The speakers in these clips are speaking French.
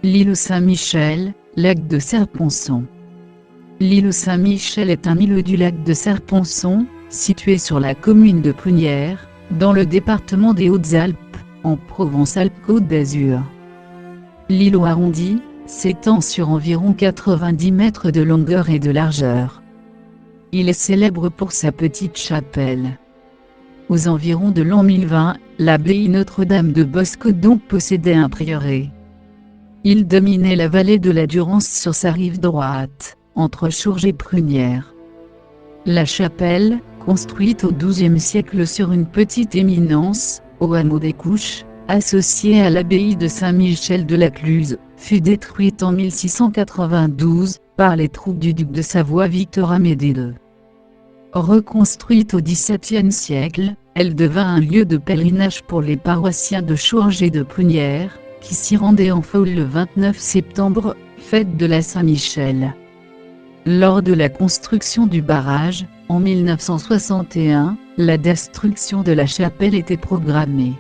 L'îlot Saint-Michel, lac de Serre-Ponçon. L'îlot Saint-Michel est un îlot du lac de Serre-Ponçon, situé sur la commune de Prunières, dans le département des Hautes-Alpes, en Provence-Alpes-Côte d'Azur. L'îlot arrondi s'étend sur environ 90 mètres de longueur et de largeur. Il est célèbre pour sa petite chapelle. Aux environs de l'an 1020, l'abbaye Notre-Dame de Boscodon possédait un prieuré. Il dominait la vallée de la Durance sur sa rive droite, entre Chourges et Prunières. La chapelle, construite au XIIe siècle sur une petite éminence, au hameau des Couches, associée à l'abbaye de Saint-Michel de la Cluse, fut détruite en 1692 par les troupes du duc de Savoie Victor Amédée II. Reconstruite au XVIIe siècle, elle devint un lieu de pèlerinage pour les paroissiens de Chourges et de Prunières, qui s'y rendaient en foule le 29 septembre, fête de la Saint-Michel. Lors de la construction du barrage, en 1961, la destruction de la chapelle était programmée.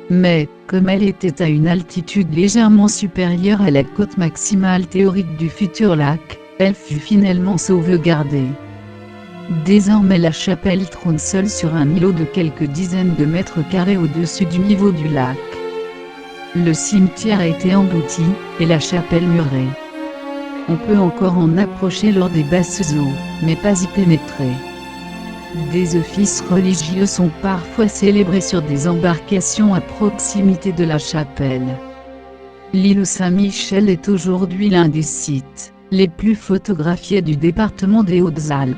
Mais, comme elle était à une altitude légèrement supérieure à la cote maximale théorique du futur lac, elle fut finalement sauvegardée. Désormais la chapelle trône seule sur un îlot de quelques dizaines de mètres carrés au-dessus du niveau du lac. Le cimetière a été englouti, et la chapelle murée. On peut encore en approcher lors des basses eaux, mais pas y pénétrer. Des offices religieux sont parfois célébrés sur des embarcations à proximité de la chapelle. L'îlot Saint-Michel est aujourd'hui l'un des sites les plus photographiés du département des Hautes-Alpes.